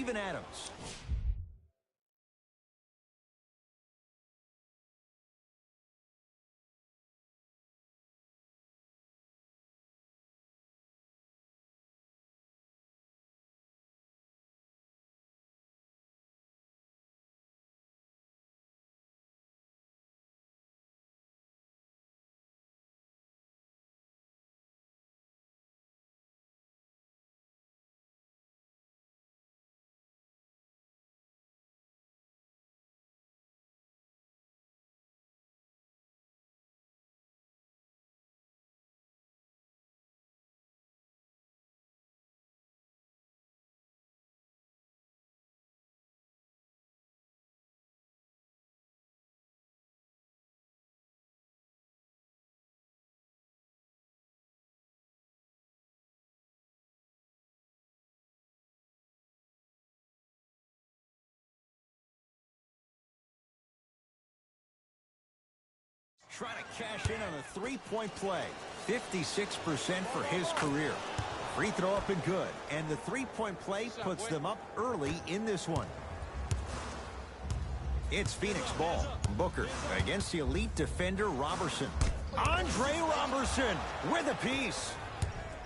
Adams. Trying to cash in on a three-point play. 56% for his career. Free throw up and good. And the three-point play puts them up early in this one. It's Phoenix ball. Booker against the elite defender Robertson. Andre Robertson with a piece.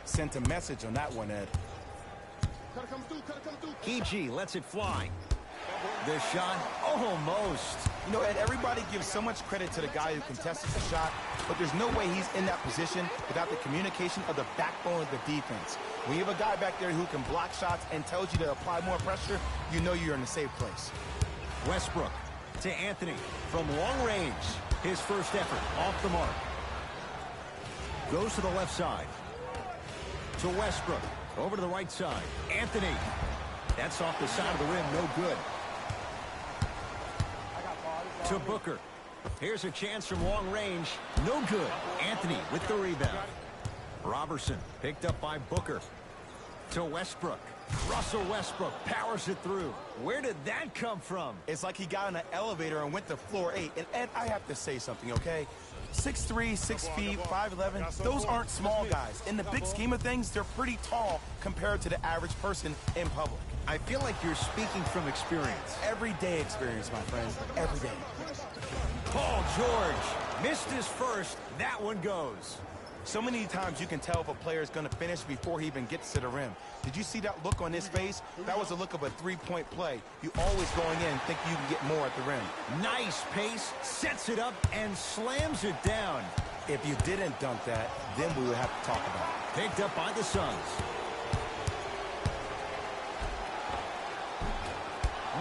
Sent a message on that one, Ed. PG lets it fly. The shot almost. You know, Ed, everybody gives so much credit to the guy who contested the shot, but there's no way he's in that position without the communication of the backbone of the defense. When you have a guy back there who can block shots and tells you to apply more pressure, you know you're in a safe place. Westbrook to Anthony from long range. His first effort off the mark. Goes to the left side. To Westbrook. Over to the right side. Anthony. That's off the side of the rim. No good. To Booker. Here's a chance from long range. No good. Anthony with the rebound. Robertson picked up by Booker. To Westbrook. Russell Westbrook powers it through. Where did that come from? It's like he got in an elevator and went to floor 8. And Ed, I have to say something, okay? 6'3", 6 feet, 5'11", those aren't small guys. In the big scheme of things, they're pretty tall compared to the average person in public. I feel like you're speaking from experience. Everyday experience, my friend. Every day. Paul George missed his first. That one goes. So many times you can tell if a player is going to finish before he even gets to the rim. Did you see that look on his face? That was a look of a three-point play. You always going in think you can get more at the rim. Nice pace, sets it up, and slams it down. If you didn't dunk that, then we would have to talk about it. Picked up by the Suns.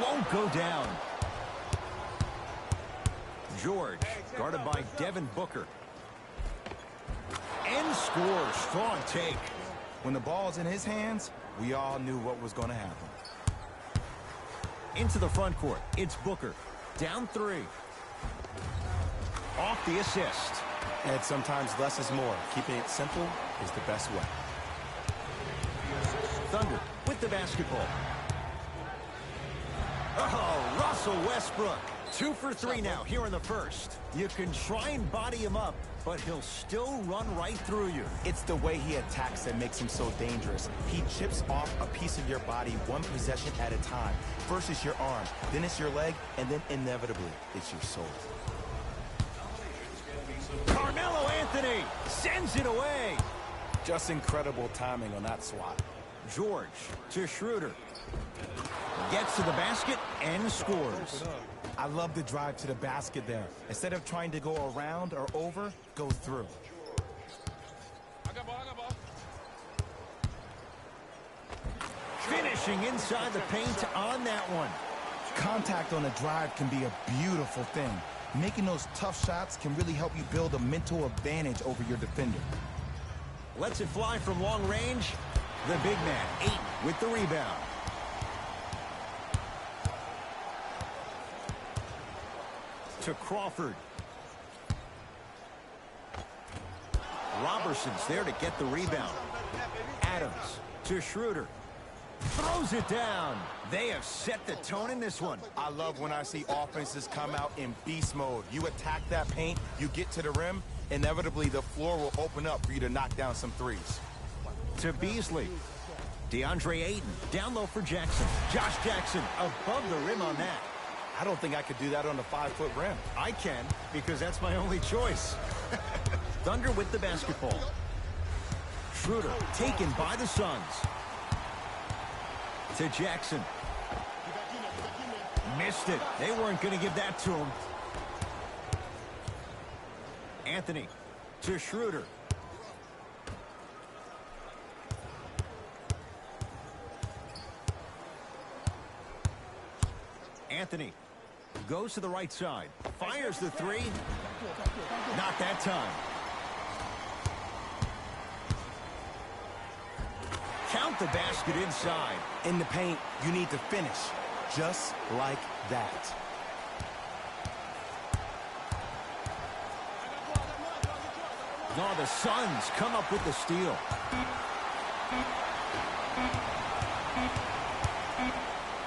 Won't go down. George, guarded by Devin Booker. And scores. Strong take. When the ball's in his hands, we all knew what was going to happen. Into the front court. It's Booker. Down 3. Off the assist. And sometimes less is more. Keeping it simple is the best way. Thunder with the basketball. Oh, Russell Westbrook. 2 for 3 now here in the first. You can try and body him up, but he'll still run right through you. It's the way he attacks that makes him so dangerous. He chips off a piece of your body one possession at a time. First it's your arm, then it's your leg, and then inevitably it's your soul. Carmelo Anthony sends it away. Just incredible timing on that swat. George to Schroeder. Gets to the basket and scores. I love the drive to the basket there. Instead of trying to go around or over, go through. Finishing inside the paint on that one. Contact on a drive can be a beautiful thing. Making those tough shots can really help you build a mental advantage over your defender. Lets it fly from long range. The big man, Ayton, with the rebound. To Crawford. Robertson's there to get the rebound. Adams to Schroeder. Throws it down. They have set the tone in this one. I love when I see offenses come out in beast mode. You attack that paint, you get to the rim, inevitably the floor will open up for you to knock down some threes. To Beasley. DeAndre Ayton, down low for Jackson. Josh Jackson above the rim on that. I don't think I could do that on the 5-foot rim. I can, because that's my only choice. Thunder with the basketball. Schroeder taken by the Suns. To Jackson. Missed it. They weren't going to give that to him. Anthony to Schroeder. Anthony goes to the right side. Fires the three. Not that time. Count the basket inside. In the paint, you need to finish just like that. Oh, the Suns come up with the steal.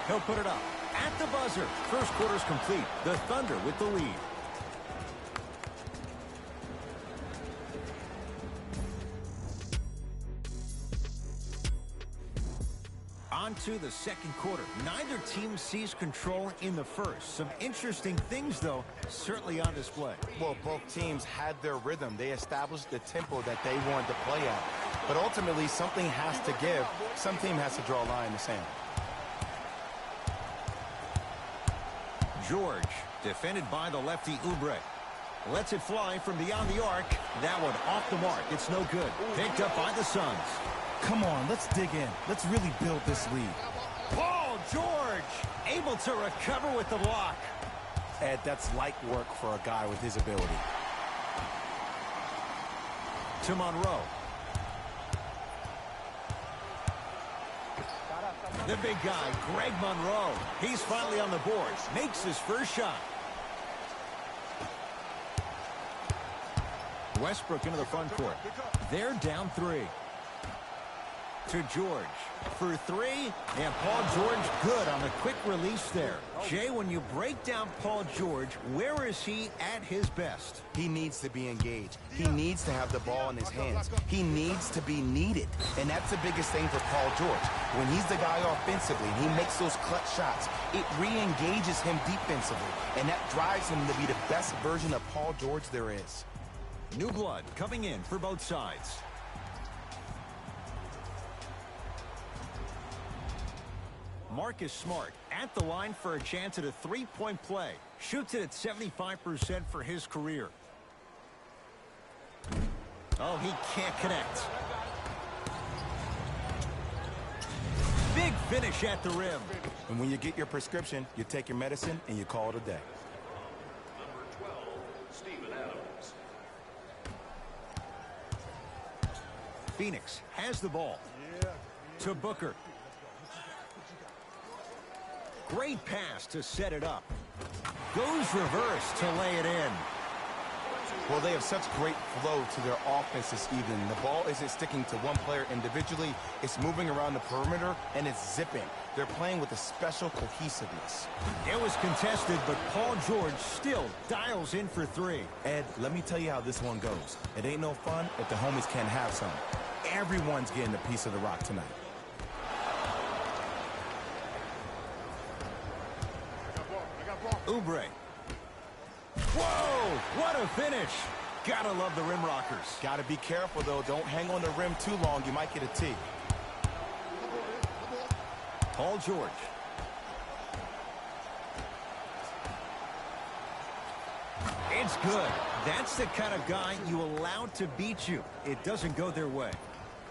He'll put it up at the buzzer. First quarter's complete. The Thunder with the lead. On to the second quarter. Neither team sees control in the first. Some interesting things, though, certainly on display. Well, both teams had their rhythm. They established the tempo that they wanted to play at. But ultimately, something has to give. Some team has to draw a line in the sand. George, defended by the lefty Oubre. Lets it fly from beyond the arc. That one off the mark. It's no good. Picked up by the Suns. Come on, let's dig in. Let's really build this lead. Paul George, able to recover with the block. Ed, that's light work for a guy with his ability. To Monroe. The big guy, Greg Monroe. He's finally on the board. Makes his first shot. Westbrook into the front court. They're down 3. To George for 3, and Paul George good on the quick release there. Jay, when you break down Paul George, where is he at his best? He needs to be engaged. He needs to have the ball in his hands. He needs to be needed, and that's the biggest thing for Paul George. When he's the guy offensively and he makes those clutch shots, it re-engages him defensively, and that drives him to be the best version of Paul George there is. New blood coming in for both sides. Marcus Smart at the line for a chance at a three-point play. Shoots it at 75% for his career. Oh, he can't connect. Big finish at the rim. And when you get your prescription, you take your medicine and you call it a day. Phoenix has the ball. To Booker. Great pass to set it up. Goes reverse to lay it in. Well, they have such great flow to their offense this evening. The ball isn't sticking to one player individually. It's moving around the perimeter, and it's zipping. They're playing with a special cohesiveness. It was contested, but Paul George still dials in for 3. Ed, let me tell you how this one goes. It ain't no fun if the homies can't have some. Everyone's getting a piece of the rock tonight. Oubre. Whoa, what a finish. Gotta love the rim rockers. Gotta be careful, though. Don't hang on the rim too long. You might get a tee. Paul George. It's good. That's the kind of guy you allow to beat you. It doesn't go their way.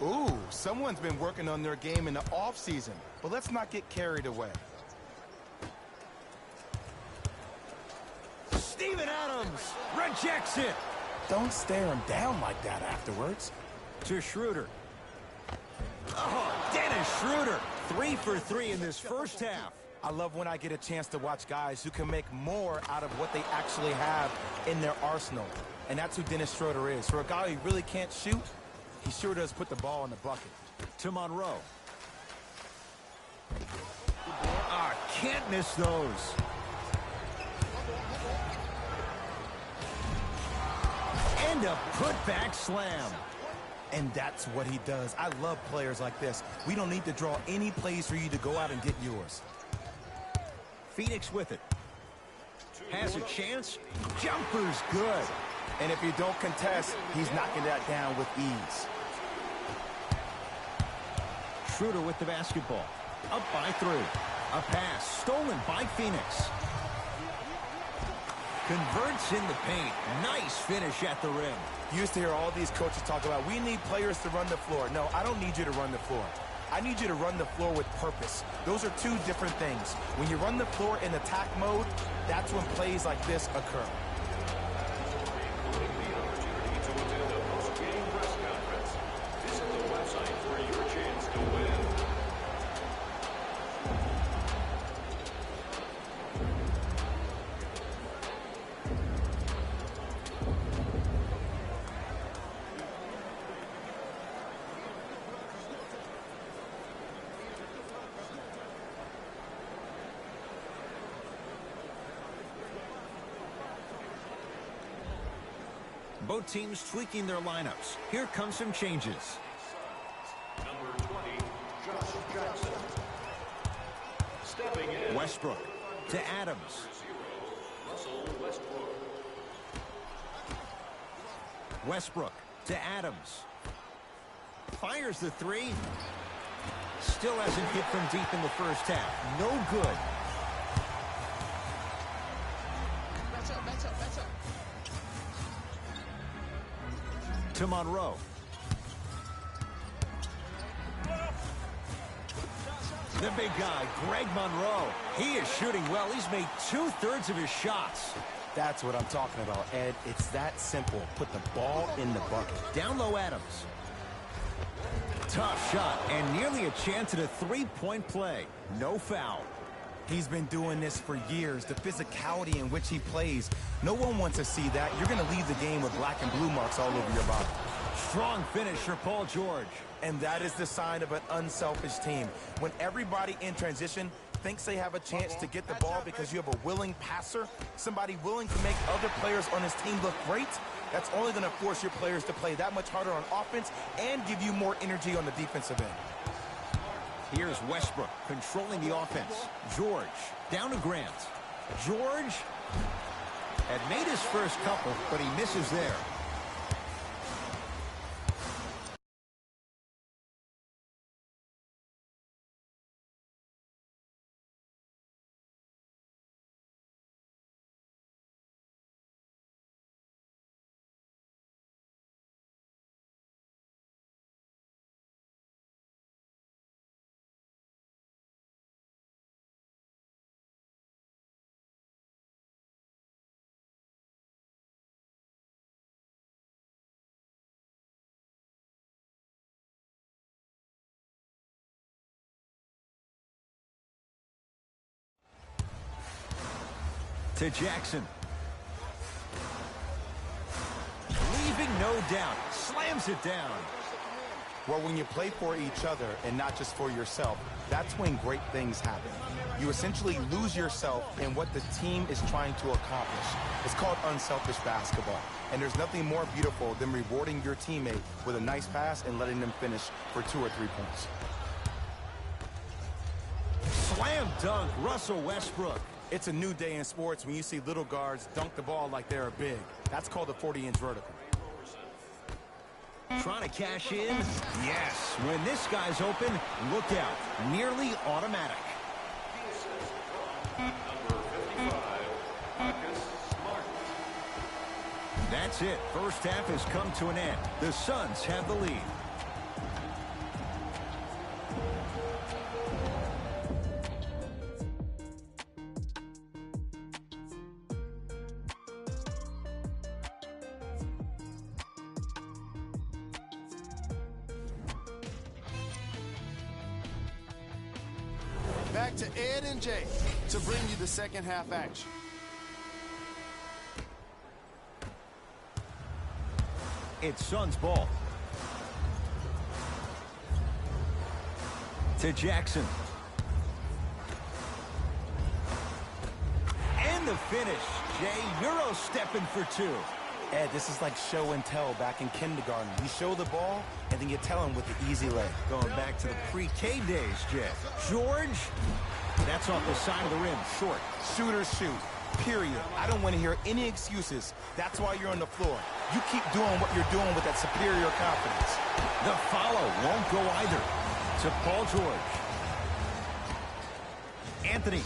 Ooh, someone's been working on their game in the offseason. But let's not get carried away. Steven Adams rejects it. Don't stare him down like that afterwards. To Schroeder. Oh, Dennis Schroeder. 3 for 3 in this first half. I love when I get a chance to watch guys who can make more out of what they actually have in their arsenal. And that's who Dennis Schroeder is. For a guy who really can't shoot, he sure does put the ball in the bucket. To Monroe. Ah, can't miss those. And a putback slam. And that's what he does. I love players like this. We don't need to draw any plays for you to go out and get yours. Phoenix with it. Has a chance. Jumper's good. And if you don't contest, he's knocking that down with ease. Schroeder with the basketball. Up by 3. A pass stolen by Phoenix. Converts in the paint. Nice finish at the rim. You used to hear all these coaches talk about, we need players to run the floor. No, I don't need you to run the floor. I need you to run the floor with purpose. Those are two different things. When you run the floor in attack mode, that's when plays like this occur. Both teams tweaking their lineups. Here come some changes. Number 20, Josh Jackson. Stepping in. Westbrook to Adams. Russell Westbrook. Westbrook to Adams. Fires the 3. Still hasn't hit from deep in the first half. No good. Better. To Monroe. The big guy, Greg Monroe. He is shooting well. He's made 2/3 of his shots. That's what I'm talking about, Ed. It's that simple. Put the ball in the bucket. Down low, Adams. Tough shot and nearly a chance at a 3-point play. No foul. He's been doing this for years. The physicality in which he plays. No one wants to see that. You're going to leave the game with black and blue marks all over your body. Strong finish for Paul George. And that is the sign of an unselfish team. When everybody in transition thinks they have a chance to get the ball because you have a willing passer, somebody willing to make other players on his team look great, that's only going to force your players to play that much harder on offense and give you more energy on the defensive end. Here's Westbrook controlling the offense. George down to Grant. George had made his first couple, but he misses there. To Jackson. Leaving no doubt. Slams it down. Well, when you play for each other and not just for yourself, that's when great things happen. You essentially lose yourself in what the team is trying to accomplish. It's called unselfish basketball. And there's nothing more beautiful than rewarding your teammate with a nice pass and letting them finish for 2 or 3 points. Slam dunk, Russell Westbrook. It's a new day in sports when you see little guards dunk the ball like they're big. That's called a 40-inch vertical. Trying to cash in? Yes. When this guy's open, look out. Nearly automatic. Number 55, Marcus Smart. That's it. First half has come to an end. The Suns have the lead. Back to Ed and Jay to bring you the second half action. It's Suns ball. To Jackson. And the finish. Jay, Euro stepping for 2. Ed, this is like show and tell back in kindergarten. You show the ball, and then you tell him with the easy leg. Going back to the pre-K days, Jeff. George, that's off the side of the rim, short. Shooters shoot, period. I don't want to hear any excuses. That's why you're on the floor. You keep doing what you're doing with that superior confidence. The follow won't go either. To Paul George. Anthony.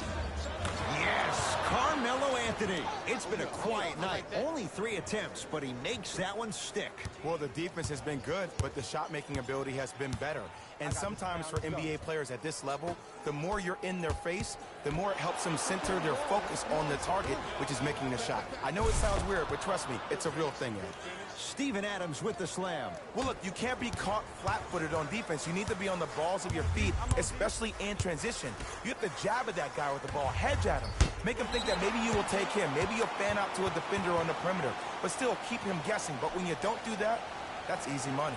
Yes, Carmelo Anthony. It's been a quiet night. Only 3 attempts, but he makes that one stick. Well, the defense has been good, but the shot-making ability has been better. And sometimes for NBA players at this level, the more you're in their face, the more it helps them center their focus on the target, which is making the shot. I know it sounds weird, but trust me, it's a real thing, Ed. Steven Adams with the slam. Well, look, you can't be caught flat-footed on defense. You need to be on the balls of your feet, especially in transition. You have to jab at that guy with the ball, hedge at him. Make him think that maybe you will take him. Maybe you'll fan out to a defender on the perimeter, but still keep him guessing. But when you don't do that, that's easy money.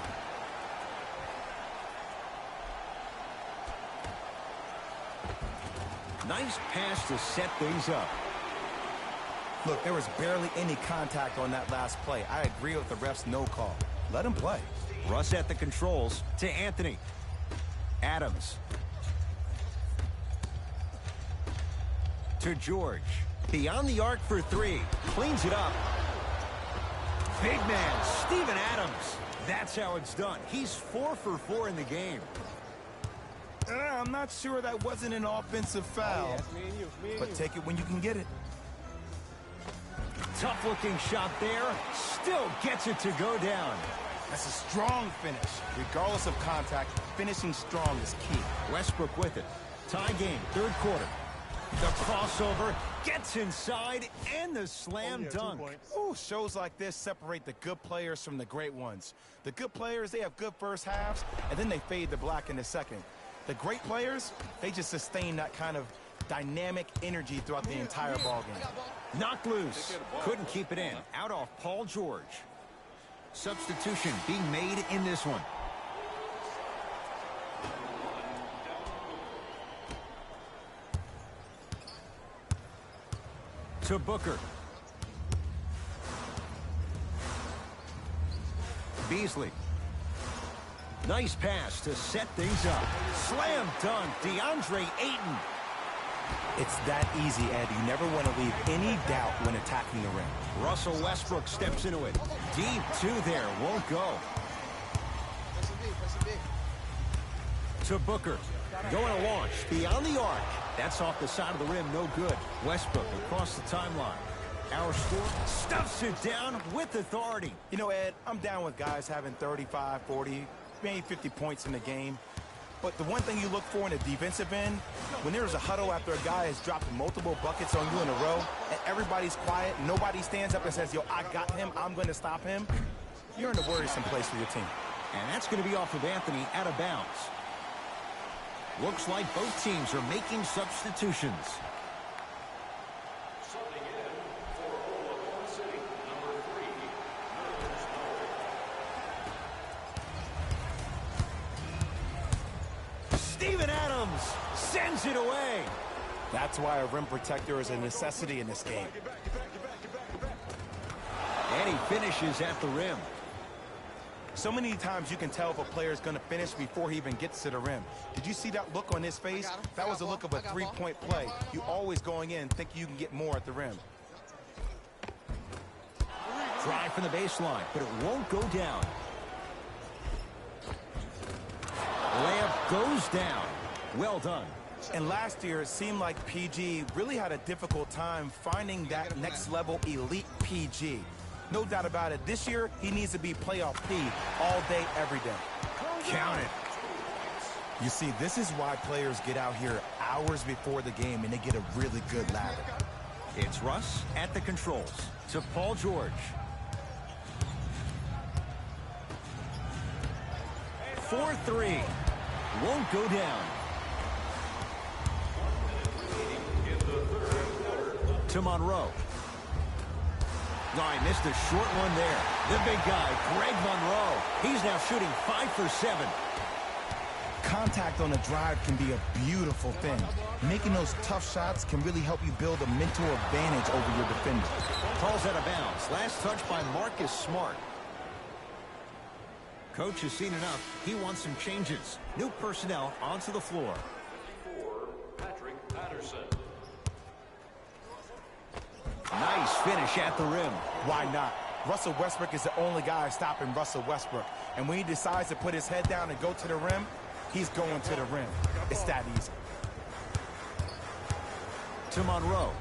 Nice pass to set things up. Look, there was barely any contact on that last play. I agree with the ref's no call. Let him play. Russ at the controls to Anthony. Adams. To George. Beyond the arc for 3. Cleans it up. Big man, Steven Adams. That's how it's done. He's 4 for 4 in the game. I'm not sure that wasn't an offensive foul. But take it when you can get it. Tough-looking shot there. Still gets it to go down. That's a strong finish. Regardless of contact, finishing strong is key. Westbrook with it. Tie game, 3rd quarter. The crossover gets inside, and the slam dunk. Ooh, shows like this separate the good players from the great ones. The good players, they have good first halves, and then they fade to black in the second. The great players, they just sustain that kind of dynamic energy throughout the entire ballgame. Knocked loose. Couldn't keep it in. Out off Paul George. Substitution being made in this one. To Booker. Beasley. Nice pass to set things up. Slam dunk, DeAndre Ayton. It's that easy, Ed. You never want to leave any doubt when attacking the rim. Russell Westbrook steps into it. Deep 2 there, won't go. To Booker. Going to launch beyond the arc. That's off the side of the rim, no good. Westbrook across the timeline. Our score stuffs it down with authority. You know, Ed, I'm down with guys having 35, 40, maybe 50 points in the game. But the one thing you look for in a defensive end, when there's a huddle after a guy has dropped multiple buckets on you in a row, and everybody's quiet, nobody stands up and says, yo, I got him, I'm going to stop him, you're in a worrisome place for your team. And that's going to be off of Anthony out of bounds. Looks like both teams are making substitutions. Subbing in for Oklahoma City, number 3, Nerlens Noel. Steven Adams sends it away. That's why a rim protector is a necessity in this game. And he finishes at the rim. So many times you can tell if a player is going to finish before he even gets to the rim. Did you see that look on his face? That was the look of a three-point play. You always going in think you can get more at the rim. Drive from the baseline, but it won't go down. Layup goes down. Well done. And last year, it seemed like PG really had a difficult time finding that next-level elite PG. No doubt about it. This year, he needs to be playoff P all day, every day. Count it. You see, this is why players get out here hours before the game and they get a really good lather. It's Russ at the controls to Paul George. 4-3. Won't go down. To Monroe. No, I missed a short one there. The big guy, Greg Monroe. He's now shooting 5 for 7. Contact on the drive can be a beautiful thing. Making those tough shots can really help you build a mental advantage over your defender. Calls out of bounds. Last touch by Marcus Smart. Coach has seen enough. He wants some changes. New personnel onto the floor. Nice finish at the rim. Why not? Russell Westbrook is the only guy stopping Russell Westbrook. And when he decides to put his head down and go to the rim, he's going to the rim. It's that easy. To Monroe.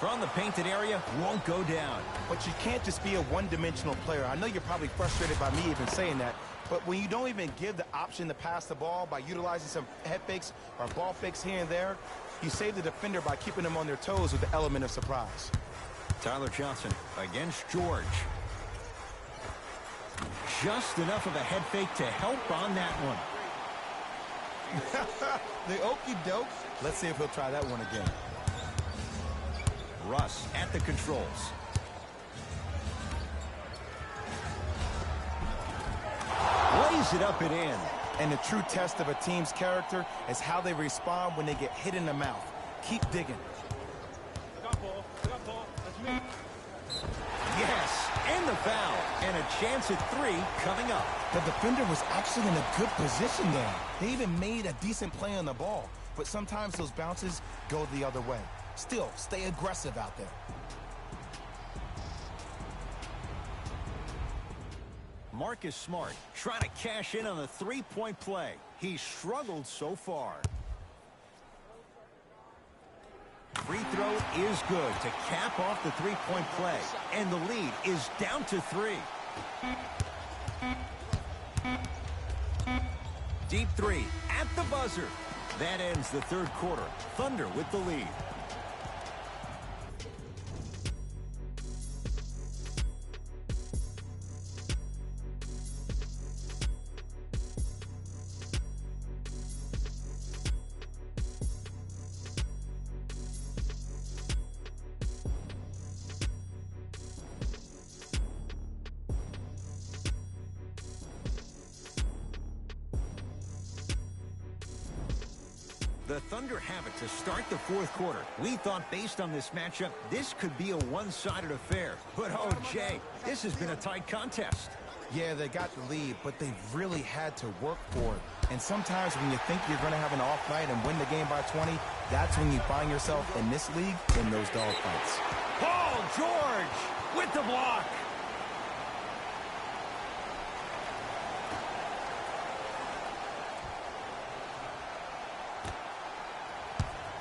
From the painted area, won't go down. But you can't just be a one-dimensional player. I know you're probably frustrated by me even saying that, but when you don't even give the option to pass the ball by utilizing some head fakes or ball fakes here and there, you save the defender by keeping them on their toes with the element of surprise. Tyler Johnson against George. Just enough of a head fake to help on that one. The okey doke. Let's see if he'll try that one again. Russ at the controls. Lays it up and in. And the true test of a team's character is how they respond when they get hit in the mouth. Keep digging. Yes, and the foul. And a chance at 3 coming up. The defender was actually in a good position there. They even made a decent play on the ball. But sometimes those bounces go the other way. Still, stay aggressive out there. Marcus Smart trying to cash in on the three-point play. He struggled so far. Free throw is good to cap off the three-point play. And the lead is down to 3. Deep 3 at the buzzer. That ends the third quarter. Thunder with the lead. The Thunder have it to start the fourth quarter. We thought based on this matchup, this could be a one-sided affair. But, oh, Jay, this has been a tight contest. Yeah, they got the lead, but they really had to work for it. And sometimes when you think you're going to have an off night and win the game by 20, that's when you find yourself in this league in those dogfights. Paul George with the block.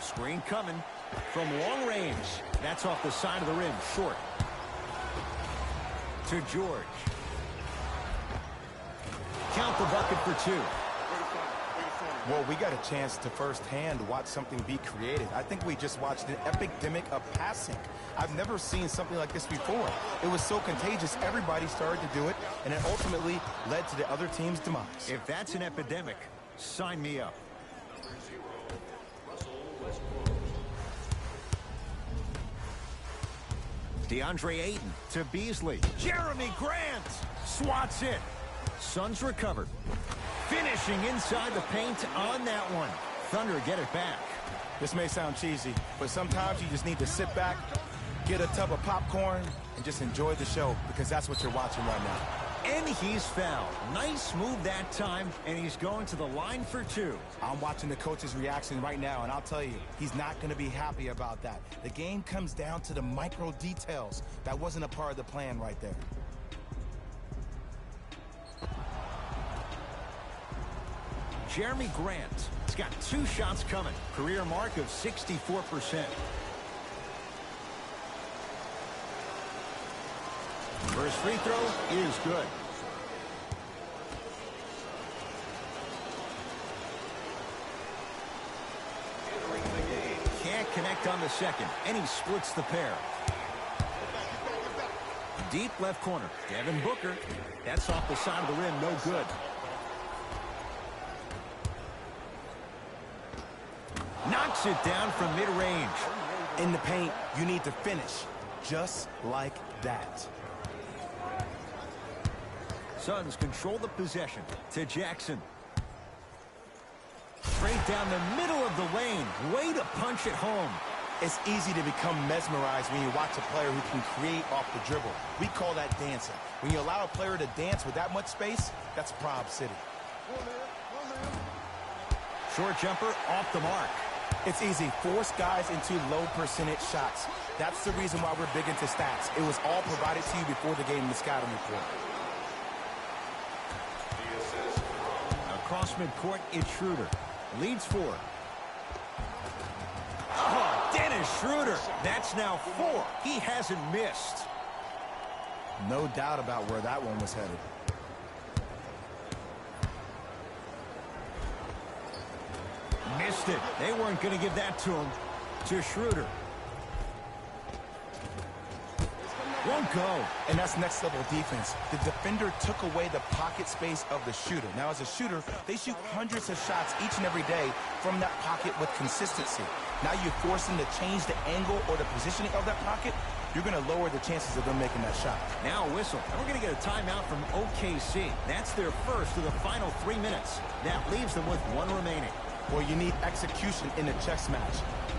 Screen coming from long range. That's off the side of the rim, short. To George. Count the bucket for 2. Well, we got a chance to firsthand watch something be created. I think we just watched an epidemic of passing. I've never seen something like this before. It was so contagious, everybody started to do it, and it ultimately led to the other team's demise. If that's an epidemic, sign me up. DeAndre Ayton to Beasley. Jeremy Grant swats it. Suns recovered. Finishing inside the paint on that one. Thunder get it back. This may sound cheesy, but sometimes you just need to sit back, get a tub of popcorn, and just enjoy the show, because that's what you're watching right now. And he's fouled. Nice move that time, and he's going to the line for 2. I'm watching the coach's reaction right now, and I'll tell you, he's not going to be happy about that. The game comes down to the micro details. That wasn't a part of the plan right there. Jeremy Grant has got 2 shots coming. Career mark of 64%. First free throw is good. Can't connect on the second, and he splits the pair. Deep left corner, Devin Booker. That's off the side of the rim, no good. Knocks it down from mid-range. In the paint, you need to finish just like that. Suns control the possession to Jackson. straight down the middle of the lane. Way to punch it home. It's easy to become mesmerized when you watch a player who can create off the dribble. We call that dancing. When you allow a player to dance with that much space, that's Prob City. Short jumper off the mark. It's easy. Force guys into low percentage shots. That's the reason why we're big into stats. It was all provided to you before the game in the scouting report. Across midcourt, it's Schroeder. Leads 4. Oh, Dennis Schroeder. That's now 4. He hasn't missed. No doubt about where that one was headed. Missed it. They weren't going to give that to him. To Schroeder. Won't go. And that's next level defense. The defender took away the pocket space of the shooter. Now, as a shooter, they shoot hundreds of shots each and every day from that pocket with consistency. Now you force them to change the angle or the positioning of that pocket. You're going to lower the chances of them making that shot. Now a whistle. And we're going to get a timeout from OKC. That's their first of the final 3 minutes. That leaves them with 1 remaining. Well, you need execution in a chess match.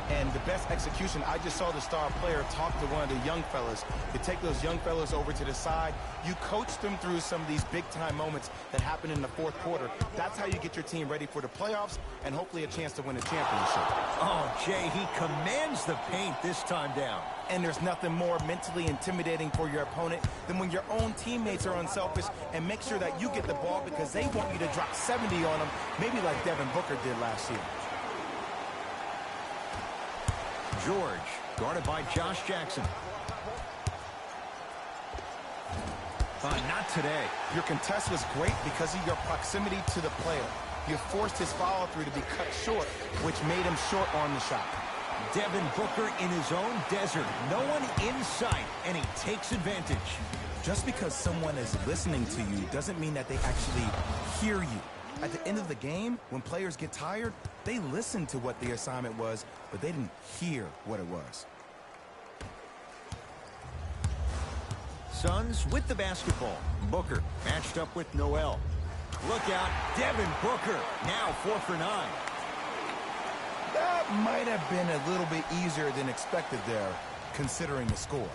And the best execution, I just saw the star player talk to one of the young fellas. You take those young fellas over to the side. You coach them through some of these big-time moments that happen in the fourth quarter. That's how you get your team ready for the playoffs and hopefully a chance to win a championship. Oh, Jay, he commands the paint this time down. And there's nothing more mentally intimidating for your opponent than when your own teammates are unselfish and make sure that you get the ball because they want you to drop 70 on them, maybe like Devin Booker did last year. George, guarded by Josh Jackson. Not today. Your contest was great because of your proximity to the player. You forced his follow-through to be cut short, which made him short on the shot. Devin Booker in his own desert. No one in sight, and he takes advantage. Just because someone is listening to you doesn't mean that they actually hear you. At the end of the game, when players get tired, they listen to what the assignment was, but they didn't hear what it was. Suns with the basketball. Booker matched up with Noel. Look out, Devin Booker, now 4 for 9. That might have been a little bit easier than expected there, considering the score.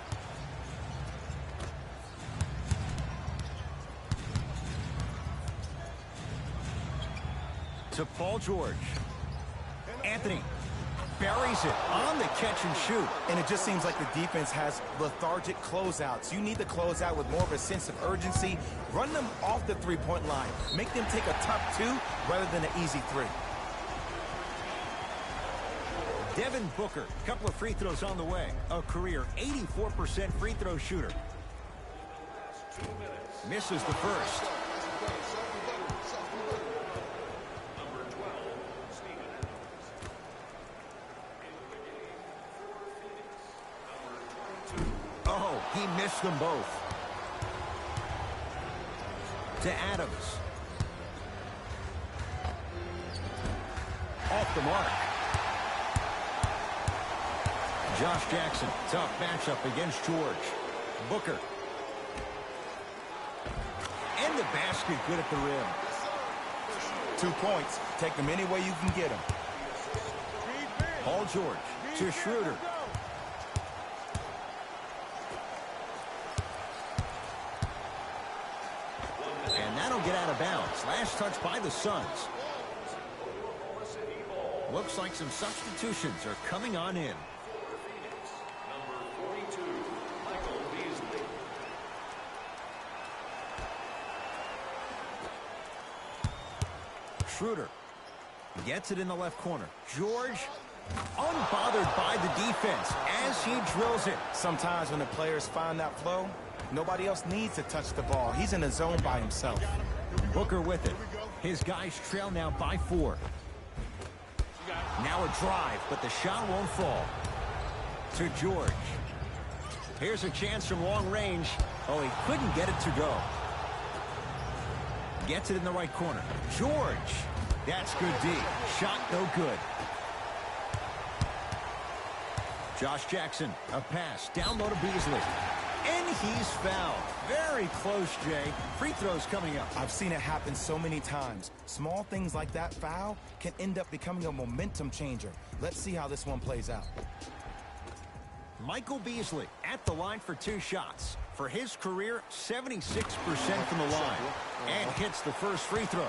To Paul George. Anthony buries it on the catch and shoot. And it just seems like the defense has lethargic closeouts. You need to close out with more of a sense of urgency. Run them off the three-point line. Make them take a tough 2 rather than an easy 3. Devin Booker, a couple of free throws on the way. A career 84% free throw shooter. Misses the first. Oh, he missed them both. To Adams. Off the mark. Josh Jackson, tough matchup against George. Booker. And the basket good at the rim. 2 points. Take them any way you can get them. Paul George to Schroeder. And that'll get out of bounds. Last touch by the Suns. Looks like some substitutions are coming on in. Schroeder gets it in the left corner. George, unbothered by the defense as he drills it. Sometimes when the players find that flow, nobody else needs to touch the ball. He's in a zone by himself. Booker with it. His guys trail now by 4. Now a drive, but the shot won't fall. To George. Here's a chance from long range. Oh, he couldn't get it to go. Gets it in the right corner. George. That's good D. Shot no good. Josh Jackson. A pass. Down low to Beasley. And he's fouled. Very close, Jay. Free throws coming up. I've seen it happen so many times. Small things like that foul can end up becoming a momentum changer. Let's see how this one plays out. Michael Beasley at the line for 2 shots. For his career, 76% from the line. And hits the first free throw.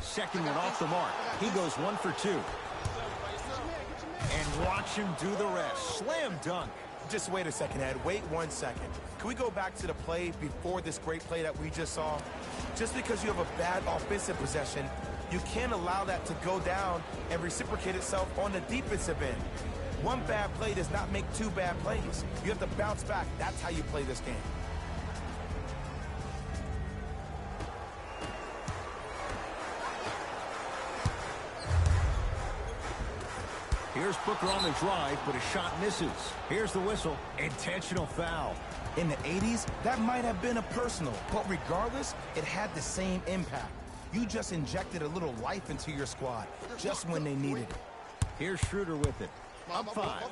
Second one off the mark. He goes 1 for 2. And watch him do the rest. Slam dunk. Just wait a second, Ed. Wait 1 second. Can we go back to the play before this great play that we just saw? Just because you have a bad offensive possession, you can't allow that to go down and reciprocate itself on the defensive end. 1 bad play does not make 2 bad plays. You have to bounce back. That's how you play this game. Here's Booker on the drive, but his shot misses. Here's the whistle. Intentional foul. In the 80s, that might have been a personal, but regardless, it had the same impact. You just injected a little life into your squad, just when they needed it. Here's Schroeder with it. Up 5.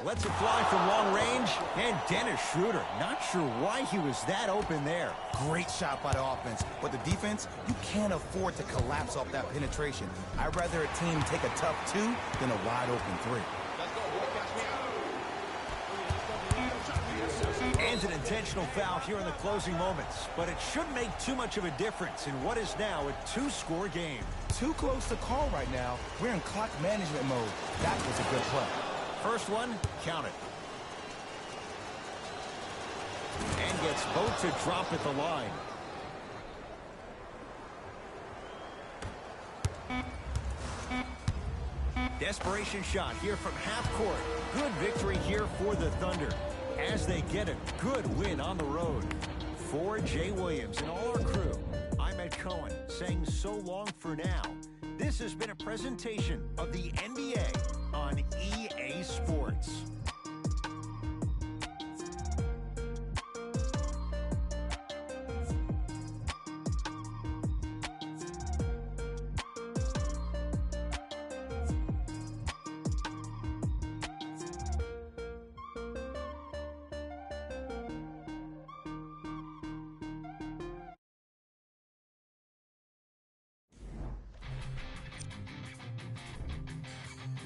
Lets it fly from long range. And Dennis Schroeder, not sure why he was that open there. Great shot by the offense, but the defense, you can't afford to collapse off that penetration. I'd rather a team take a tough 2 than a wide open 3. And an intentional foul here in the closing moments. But it shouldn't make too much of a difference in what is now a 2-score game. Too close to call right now. We're in clock management mode. That was a good play. First one, count it. And gets both to drop at the line. Desperation shot here from half court. Good victory here for the Thunder as they get a good win on the road. For Jay Williams and all our crew, I'm Ed Cohen saying so long for now. This has been a presentation of the NBA on EA Sports.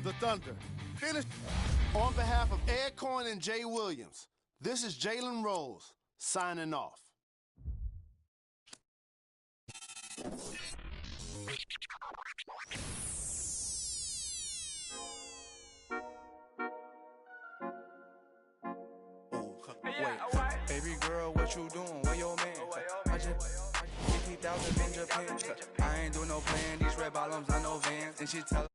The Thunder. Finish on behalf of Ed Cohen and Jay Williams. This is Jalen Rose signing off. Baby girl, what you doing? Where your man? I just 50,000 in Japan. I ain't doing no plan. These red bottoms, I know Vans. And she tell